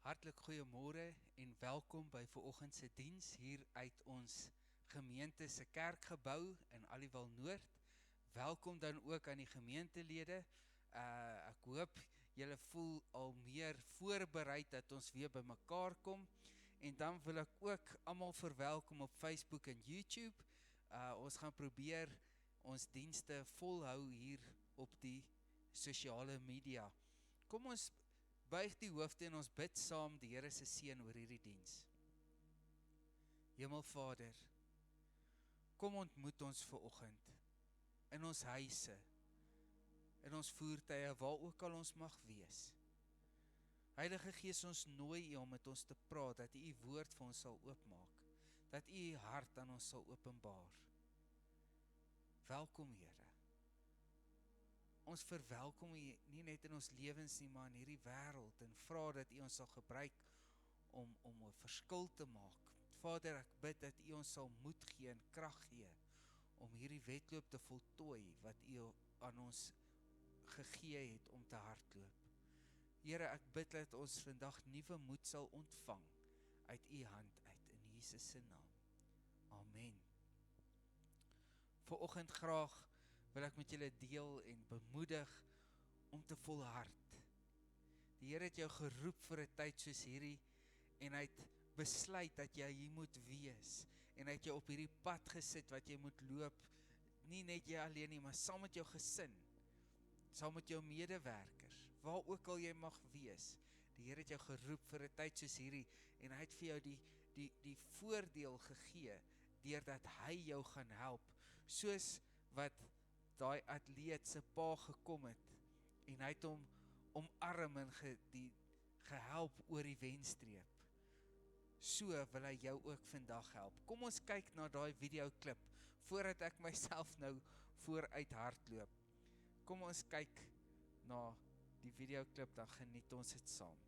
Hartlik goeiemôre en welkom by vanoggend se diens hier uit ons gemeente se kerkgebou in Aliwal Noord. Welkom dan ook aan die gemeentelede. Ek hoop julle voel al meer voorbereid dat ons weer by mekaar kom. En dan wil ek ook almal verwelkom op Facebook en YouTube. Ons gaan probeer ons dienste volhou hier op die sosiale media. Kom ons buig die hoofde en ons bid saam die Here se seën oor hierdie diens. Hemelvader, kom ontmoet ons vanoggend in ons huise, in ons voertuie, waar ook al ons mag wees. Heilige Gees, ons nooi U om met ons te praat, dat U U woord vir ons sal oopmaak, dat U U hart aan ons sal openbaar. Welkom, Here. Ons verwelkom U nie net in ons lewens nie, maar in hierdie wêreld en vra dat U ons sal gebruik om 'n verskil te maak. Vader, ek bid dat U ons sal moed gee en krag gee om hierdie wedloop te voltooi wat U aan ons gegee het om te hardloop. Here, ek bid dat ons vandag nuwe moed sal ontvang uit U hand uit in Jesus se naam. Amen. Vanoggend graag wil ek met julle deel en bemoedig om te volhard. Die Here het jou geroep vir 'n tyd soos hierdie en hy het besluit dat jy hier moet wees en hy het jou op hierdie pad gesit wat jy moet loop, nie net jy alleen nie, maar saam met jou gesin, saam met jou medewerkers, waar ook al jy mag wees. Die Here het jou geroep vir 'n tyd soos hierdie en hy het vir jou die voordeel gegee deurdat hy jou gaan help, soos wat daai atleet se pa gekom het en hy het hom omarm en gehelp oor die wenstreep. So wil hy jou ook vandag help. Kom ons kyk na daai videoklip voordat ek myself nou vooruit hardloop. Kom ons kyk na die videoklip, dan geniet ons dit saam.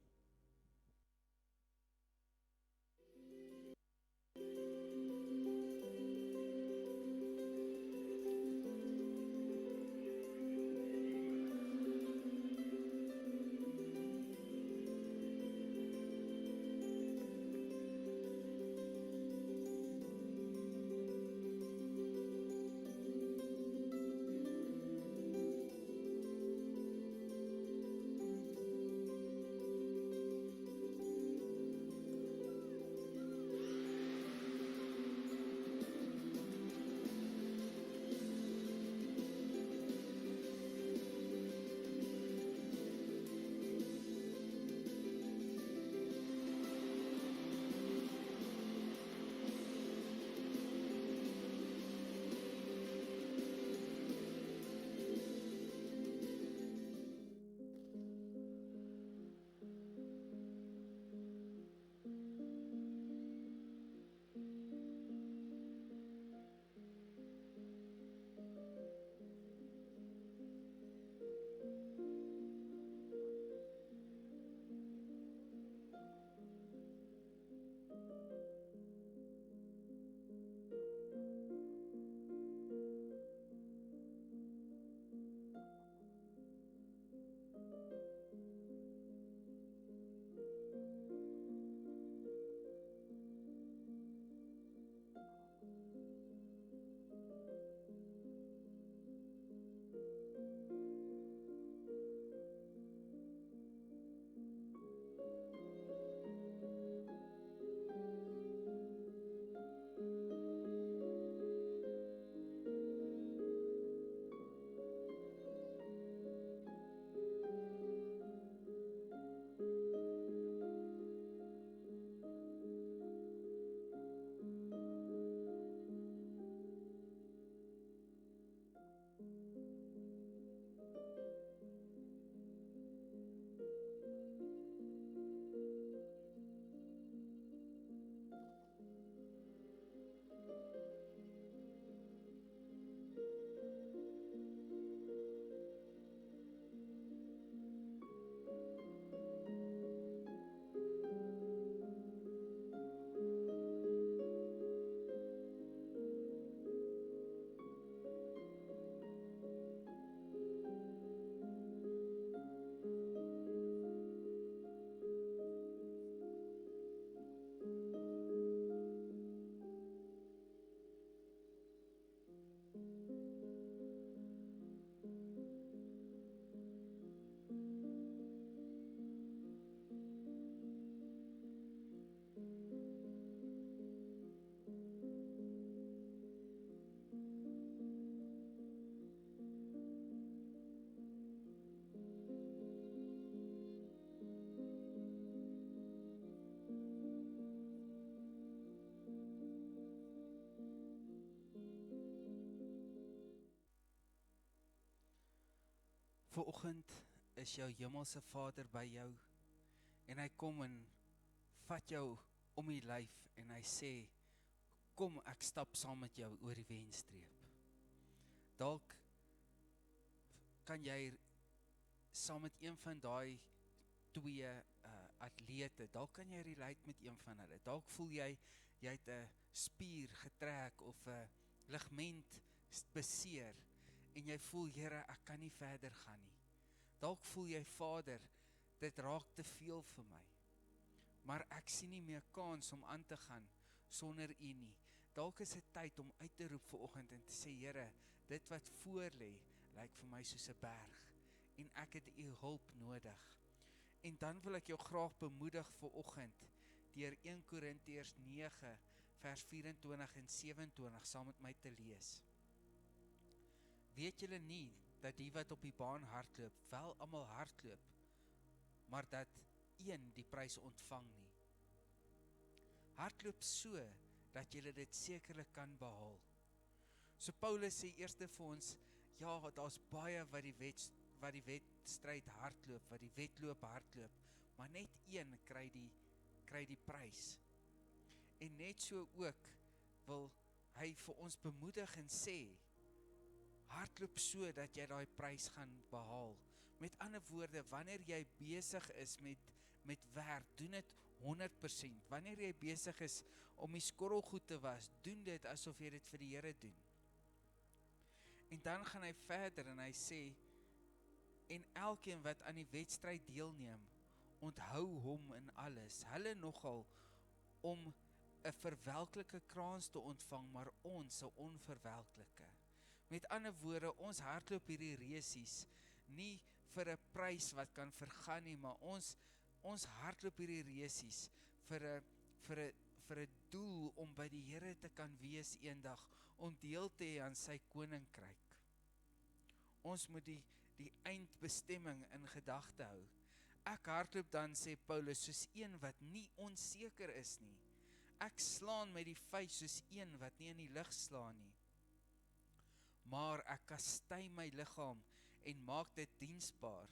Vanoggend is jou hemelse Vader by jou en hy kom en vat jou om die lyf en hy sê, kom ek stap saam met jou oor die wenstreep. Dalk kan jy saam met een van daai twee atlete, dalk kan jy relate met een van hulle. Dalk voel jy het 'n spier getrek of 'n ligament beseer en jy voel, Here, ek kan nie verder gaan nie. Dalk voel jy, Vader, dit raak te veel vir my. Maar ek sien nie meer kans om aan te gaan sonder U nie. Dalk is dit tyd om uit te roep vanoggend en te sê, Here, dit wat voor lê, lyk vir my soos 'n berg en ek het U hulp nodig. En dan wil ek jou graag bemoedig vanoggend deur 1 Korintiërs 9 vers 24 en 27 saam met my te lees. Weet julle nie dat die wat op die baan hardloop, wel almal hardloop, maar dat een die prys ontvang nie? Hardloop so dat julle dit sekerlik kan behaal. So Paulus sê eers vir ons, ja, daar's baie wat die wedstryd hardloop, wat die wedloop hardloop, maar net een kry die prys. En net so ook wil hy vir ons bemoedig en sê, hardloop so dat jy daai prys gaan behaal. Met ander woorde, wanneer jy besig is met werk, doen dit 100%. Wanneer jy besig is om die skorrelgoed te was, doen dit asof jy dit vir die Here doen. En dan gaan hy verder en hy sê, en elkeen wat aan die wedstryd deelneem, onthou hom in alles. Hulle nogal om 'n verwelklike kraans te ontvang, maar ons 'n onverwelklike. Met ander woorde, ons hardloop hierdie resies nie vir 'n prys wat kan vergaan nie, maar ons hardloop hierdie resies vir 'n doel om by die Here te kan wees eendag, om deel te hê aan sy koninkryk. Ons moet die eindbestemming in gedagte hou. Ek hardloop dan, sê Paulus, soos een wat nie onseker is nie. Ek slaan met die vuis soos een wat nie in die lug slaan nie. Maar ek kastei my liggaam en maak dit diensbaar,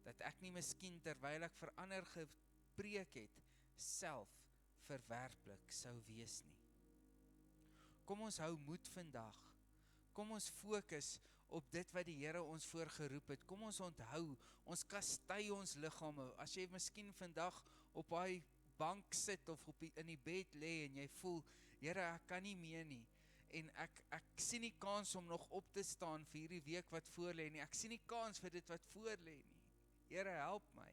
dat ek nie miskien terwyl ek vir ander gepreek het, self verwerplik sou wees nie. Kom ons hou moed vandag. Kom ons fokus op dit wat die Here ons voorgeroep het. Kom ons onthou, ons kastei ons liggame. As jy miskien vandag op daai bank sit of in die bed lê en jy voel, Here, ek kan nie meer nie. En ek sien nie kans om nog op te staan vir hierdie week wat voor lê nie. Ek sien nie kans vir dit wat voor lê nie. Here, help my.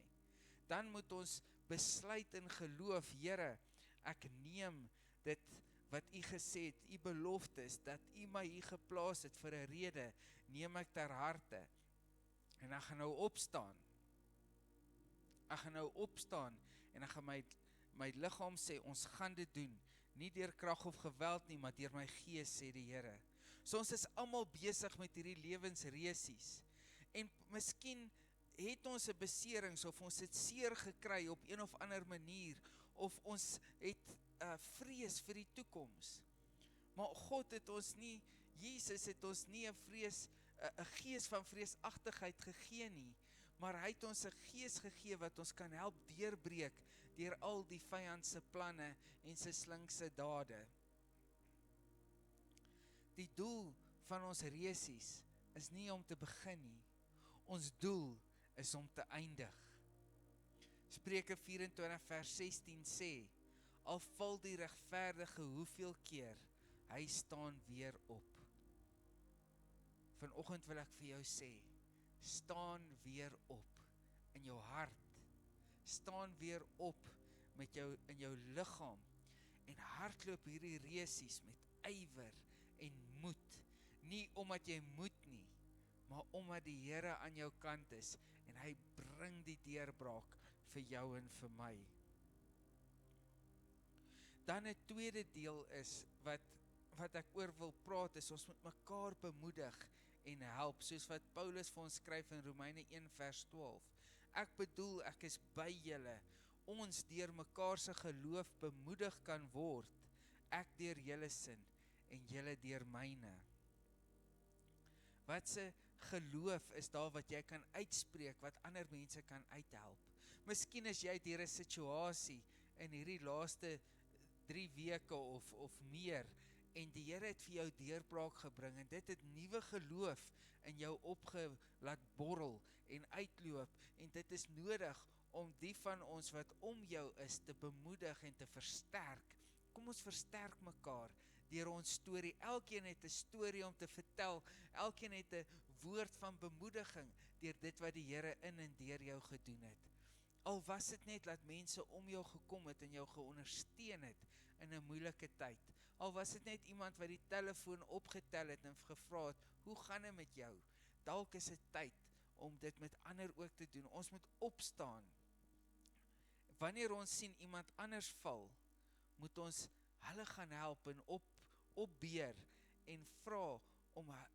Dan moet ons besluit in geloof, Here, ek neem dit wat U gesê het, U beloftes, dat U my hier geplaas het vir 'n rede, neem ek ter harte. En ek gaan nou opstaan. Ek gaan nou opstaan en ek gaan my liggaam sê, ons gaan dit doen. Nie deur krag of geweld nie, maar deur my gees, sê die Here. So ons is almal besig met hierdie lewensresies. En miskien het ons 'n beserings of ons het seer gekry op een of ander manier, of ons het vrees vir die toekoms. Maar God het ons nie, Jesus het ons nie 'n gees van vreesagtigheid gegee nie, maar hy het ons 'n gees gegee wat ons kan help deurbreek deur al die vyand se planne en sy slinkse dade. Die doel van ons resies is nie om te begin nie. Ons doel is om te eindig. Spreuke 24 vers 16 sê, al val die regverdige hoeveel keer, hy staan weer op. Vanoggend wil ek vir jou sê, staan weer op in jou hart. Staan weer op in jou liggaam en hardloop hierdie resies met ywer en moed. Nie omdat jy moet nie, maar omdat die Here aan jou kant is en hy bring die deurbraak vir jou en vir my. Dan 'n tweede deel is wat ek oor wil praat, is ons moet mekaar bemoedig en help, soos wat Paulus vir ons skryf in Romeine 1 vers 12. Ek bedoel, ek is by julle, ons deur mekaar se geloof bemoedig kan word, ek deur julle sin en julle deur myne. Wat 'n geloof is daar wat jy kan uitspreek, wat ander mense kan uithelp. Miskien is jy deur 'n situasie in hierdie laaste 3 weke of meer, en die Here het vir jou deurbraak gebring, en dit het nuwe geloof in jou laat borrel en uitloop, en dit is nodig om die van ons wat om jou is, te bemoedig en te versterk. Kom ons versterk mekaar deur ons storie. Elkeen het 'n storie om te vertel, elkeen het 'n woord van bemoediging deur dit wat die Here in en deur jou gedoen het. Al was dit net dat mense om jou gekom het en jou geondersteun het in 'n moeilike tyd. Al was dit net iemand wat die telefoon opgetel het en gevra het, hoe gaan dit met jou? Dalk is dit tyd om dit met ander ook te doen. Ons moet opstaan. Wanneer ons sien iemand anders val, moet ons hulle gaan help en opbeer en vra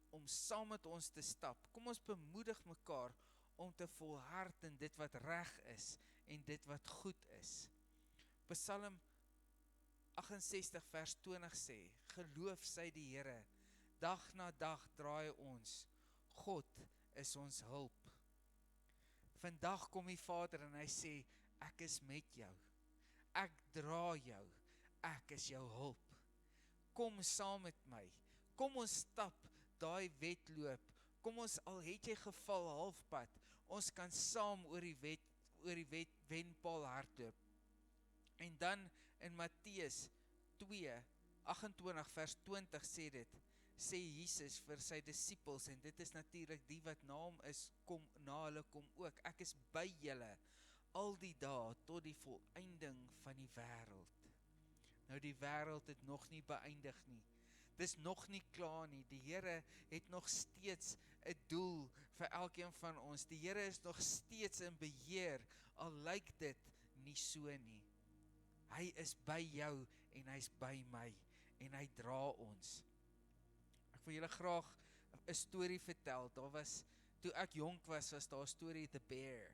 om saam met ons te stap. Kom ons bemoedig mekaar om te volhard in dit wat reg is en dit wat goed is. Psalm 68 vers 20 sê, geloof sy die Here, dag na dag draai ons, God is ons hulp. Vandag kom die Vader en hy sê, ek is met jou, ek dra jou, ek is jou hulp. Kom saam met my, kom ons stap daai wedloop, kom ons, al het jy geval halfpad, ons kan saam oor die wenpaal hardloop. En dan in Matteus 2:28 vers 20 sê dit, sê Jesus vir sy disippels, en dit is natuurlik die wat na hom is, na hulle kom ook, ek is by julle al die dae tot die volëinding van die wêreld. Nou die wêreld het nog nie beëindig nie. Dis nog nie klaar nie. Die Here het nog steeds 'n doel vir elkeen van ons. Die Here is nog steeds in beheer, al lyk dit nie so nie. Hy is by jou en hy's by my en hy dra ons. Ek wil julle graag 'n storie vertel. Toe ek jonk was daar 'n storie, The Bear.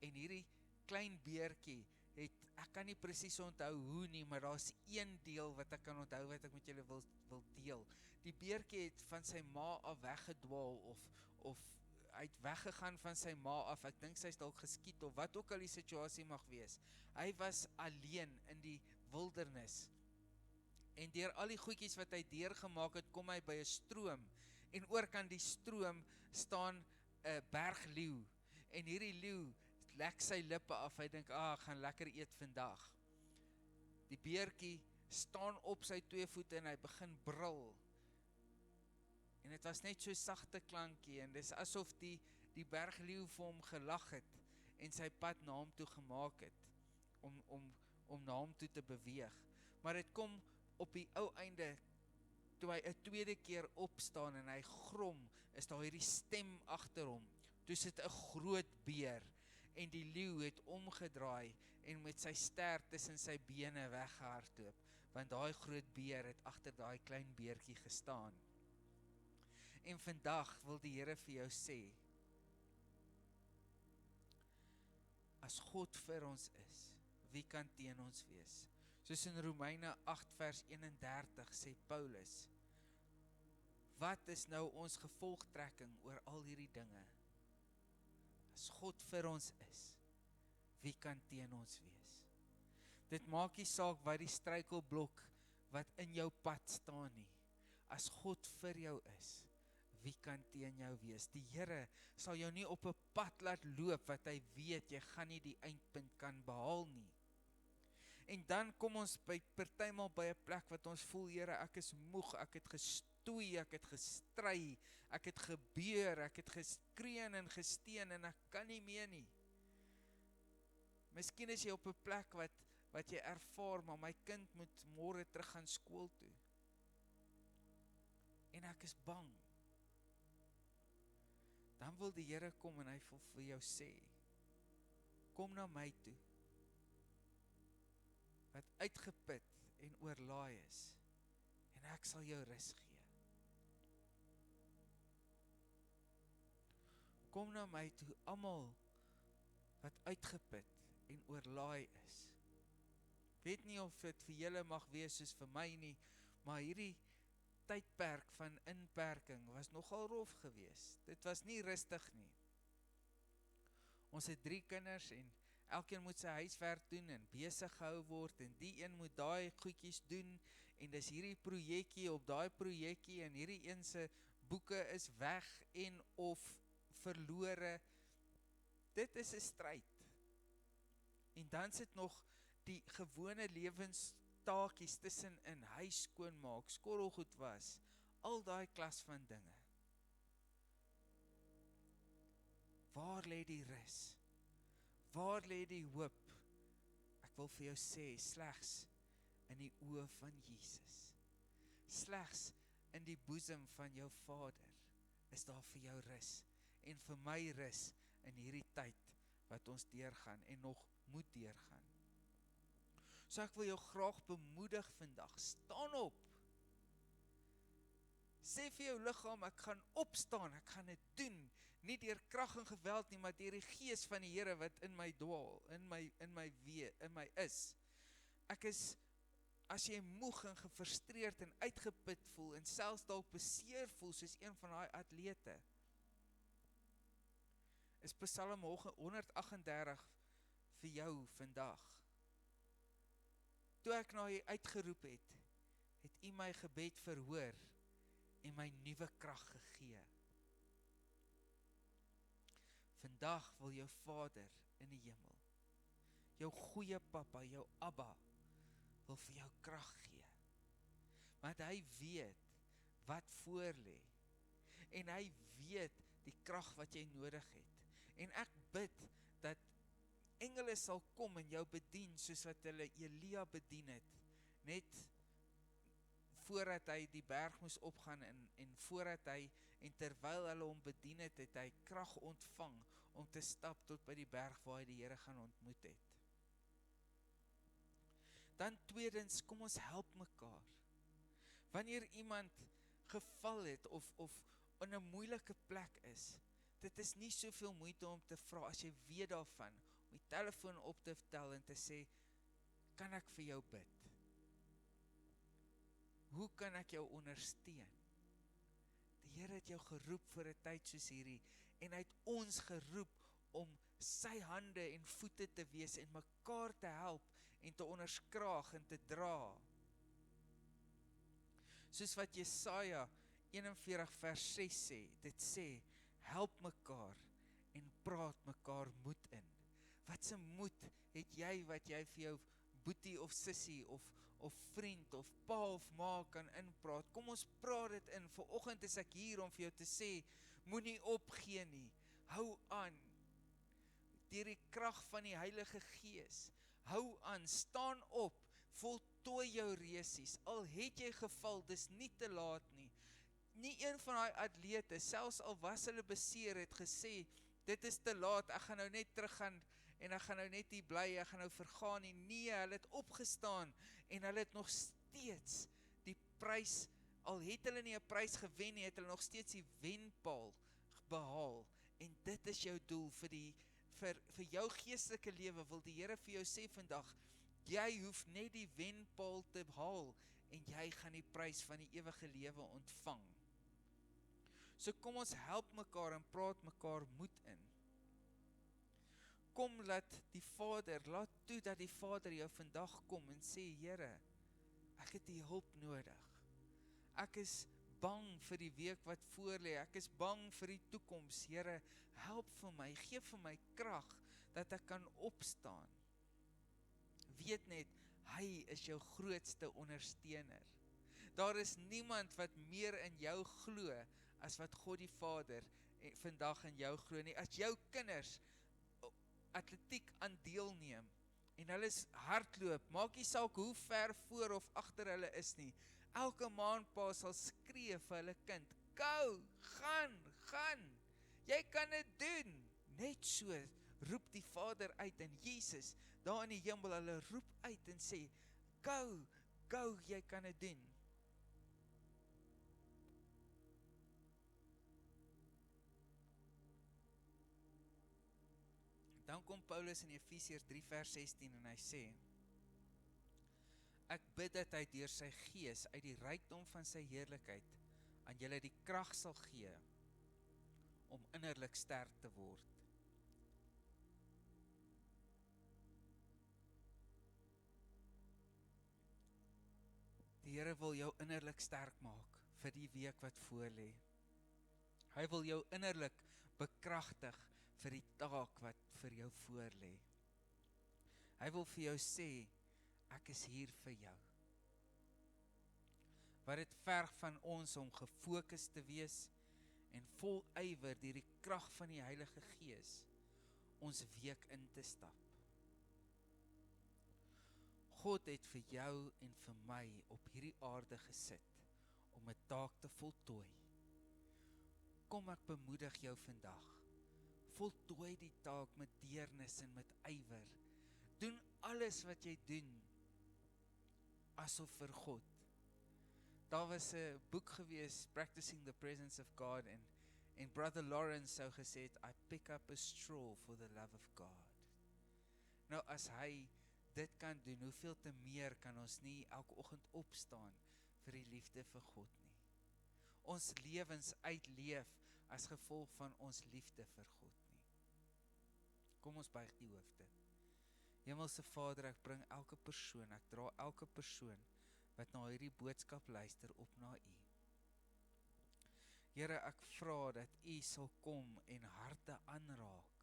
En hierdie klein beertjie ek kan nie presies onthou hoe nie, maar daar's een deel wat ek kan onthou wat ek met julle wil deel. Die beertjie het van sy ma af weggedwaal of hy het weggegaan van sy ma af. Ek dink sy's dalk geskiet of wat ook al die situasie mag wees. Hy was alleen in die wildernis. En deur al die goedjies wat hy deurgemaak het, kom hy by 'n stroom. En oorkant die stroom staan 'n bergleeu. En hierdie leeu lek sy lippe af, hy dink, ek gaan lekker eet vandag. Die beertjie staan op sy 2 voete en hy begin brul. En dit was net so sagte klankie, en dis asof die bergleeu vir hom gelag het, en sy pad na hom toe gemaak het, om na hom toe te beweeg. Maar dit kom op die ou einde, toe hy 'n tweede keer opstaan, en hy grom, is daar hierdie stem agter hom. Toe sit 'n groot beer, en die leeu het omgedraai en met sy stert tussen sy bene weggehardloop, want daai groot beer het agter daai klein beertjie gestaan. En vandag wil die Here vir jou sê, as God vir ons is, wie kan teen ons wees? Soos in Romeine 8 vers 31 sê Paulus, wat is nou ons gevolgtrekking oor al hierdie dinge? As God vir ons is, wie kan teen ons wees? Dit maak nie saak wat die struikelblok wat in jou pad staan nie. As God vir jou is, wie kan teen jou wees? Die Here sal jou nie op 'n pad laat loop wat hy weet jy gaan nie die eindpunt kan behaal nie. En dan kom ons partymal by 'n plek wat ons voel, Here, ek is moeg, ek het gestoei, ek het gestry, ek het gebeur, ek het geskreen en gesteen en ek kan nie meer nie. Miskien is jy op 'n plek wat jy ervaar, maar my kind moet môre terug gaan skool toe. En ek is bang. Dan wil die Here kom en hy wil vir jou sê, kom na my toe, wat uitgeput en oorlaai is, en ek sal jou rus gee. Kom na my toe, almal wat uitgeput en oorlaai is. Weet nie of dit vir julle mag wees soos vir my nie, maar hierdie tydperk van inperking was nogal rof geweest. Dit was nie rustig nie. Ons het 3 kinders en elkeen moet sy huiswerk doen en besig gehou word en die een moet daai goedjies doen en dis hierdie projekkie op daai projekkie en hierdie een se boeke is weg en of verlore. Dit is 'n stryd. En dan sit nog die gewone lewenstaakies tussenin, huis skoonmaak, skorrelgoed was, al daai klas van dinge. Waar lê die rus? Waar lê die hoop? Ek wil vir jou sê, slegs in die oë van Jesus. Slegs in die boesem van jou Vader is daar vir jou rus. En vir my rus in hierdie tyd wat ons deurgaan en nog moet deurgaan. So ek wil jou graag bemoedig vandag, staan op. Sê vir jou liggaam, ek gaan opstaan, ek gaan dit doen, nie deur krag en geweld nie, maar deur die gees van die Here wat in my dwaal, in my is. Ek is, as jy moeg en gefrustreerd en uitgeput voel, en selfs dalk beseer voel, soos een van daai atlete, is Psalm 138 vir jou vandag. Toe ek na U uitgeroep het, het U my gebed verhoor en my nuwe krag gegee. Vandag wil jou Vader in die hemel, jou goeie Papa, jou Abba, wil vir jou krag gee. Want hy weet wat voor lê. En hy weet die krag wat jy nodig het. En ek bid dat engele sal kom en jou bedien, soos wat hulle Elia bedien het, net voordat hy die berg moes opgaan en voordat hy, en terwyl hulle hom bedien het, het hy krag ontvang om te stap tot by die berg waar hy die Here gaan ontmoet het. Dan tweedens, kom ons help mekaar. Wanneer iemand geval het of in 'n moeilike plek is, dit is nie soveel moeite om te vra, as jy weet daarvan, om die telefoon op te tel en te sê, kan ek vir jou bid? Hoe kan ek jou ondersteun? Die Here het jou geroep vir 'n tyd soos hierdie, en hy het ons geroep om sy hande en voete te wees en mekaar te help en te onderskraag en te dra. Soos wat Jesaja 41 vers 6 sê, dit sê, help mekaar en praat mekaar moed in. Wat se moed het jy wat jy vir jou boetie of sissie of vriend of pa of ma kan inpraat? Kom ons praat dit in. Vanoggend is ek hier om vir jou te sê, moenie opgee nie. Hou aan. Deur die krag van die Heilige Gees. Hou aan, staan op, voltooi jou resies. Al het jy geval, dis nie te laat nie. Nie een van daai atlete, selfs al was hulle beseer, het gesê, dit is te laat, ek gaan nou net teruggaan en ek gaan nou net hier bly, ek gaan nou vergaan nie. Nee, hulle het opgestaan en hulle het nog steeds die prys, al het hulle nie 'n prys gewen nie, het hulle nog steeds die wenpaal behaal. En dit is jou doel vir jou geestelike lewe. Wil die Here vir jou sê vandag, jy hoef net die wenpaal te haal en jy gaan die prys van die ewige lewe ontvang. So kom ons help mekaar en praat mekaar moed in. Kom laat toe dat die Vader jou vandag kom en sê, Here, ek het die hulp nodig. Ek is bang vir die week wat voor lê, ek is bang vir die toekoms. Here, help vir my, gee vir my krag, dat ek kan opstaan. Weet net, hy is jou grootste ondersteuner. Daar is niemand wat meer in jou glo, as wat God die Vader vandag in jou glo nie. As jou kinders atletiek aan deelneem, en hulle is hardloop, maak nie saak hoe ver voor of agter hulle is nie, elke maandpa sal skree vir hulle kind, go, gaan, jy kan dit doen. Net so roep die Vader uit, en Jesus, daar in die hemel, hulle roep uit en sê, go, jy kan dit doen. Dan kom Paulus in Efesiërs 3 vers 16 en hy sê, Ek bid dat hy deur sy gees uit die rykdom van sy heerlikheid aan julle die krag sal gee om innerlik sterk te word. Die Here wil jou innerlik sterk maak vir die week wat voorlê. Hy wil jou innerlik bekragtig vir die taak wat vir jou voorlê. Hy wil vir jou sê, ek is hier vir jou. Wat dit verg van ons om gefokus te wees en vol ywer deur die krag van die Heilige Gees ons week in te stap. God het vir jou en vir my op hierdie aarde gesit om 'n taak te voltooi. Kom ek bemoedig jou vandag. Voltooi die taak met deernis en met ywer. Doen alles wat jy doen asof vir God. Daar was 'n boek gewees, Practicing the Presence of God, en Brother Lawrence sou gesê het, I pick up a straw for the love of God. Nou as hy dit kan doen, hoeveel te meer kan ons nie elke oggend opstaan vir die liefde vir God nie. Ons lewens uitleef as gevolg van ons liefde vir God nie. Kom ons buig die hoofde. Hemelse Vader, ek bring elke persoon, ek dra elke persoon wat na hierdie boodskap luister op na U. Here, ek vra dat U sal kom en harte aanraak.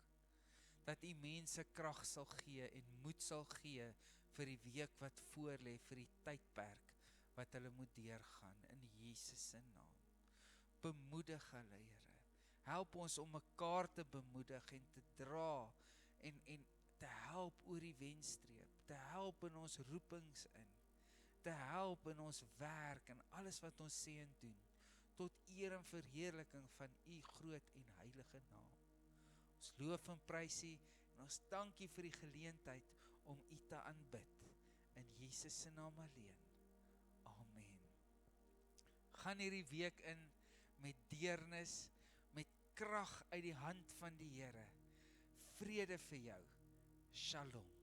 Dat U mense krag sal gee en moed sal gee vir die week wat voorlê, vir die tydperk wat hulle moet deurgaan in Jesus se naam. Bemoedig hulle, Here. Help ons om mekaar te bemoedig en te dra en te help oor die wenstreep, te help in ons roepings in, te help in ons werk en alles wat ons sê en doen, tot eer en verheerliking van U groot en heilige naam. Ons loof en prys U en ons dankie vir die geleentheid om U te aanbid. In Jesus se naam alleen. Amen. Gaan hierdie week in met deernis, met krag uit die hand van die Here. Vrede vir jou. Shalom.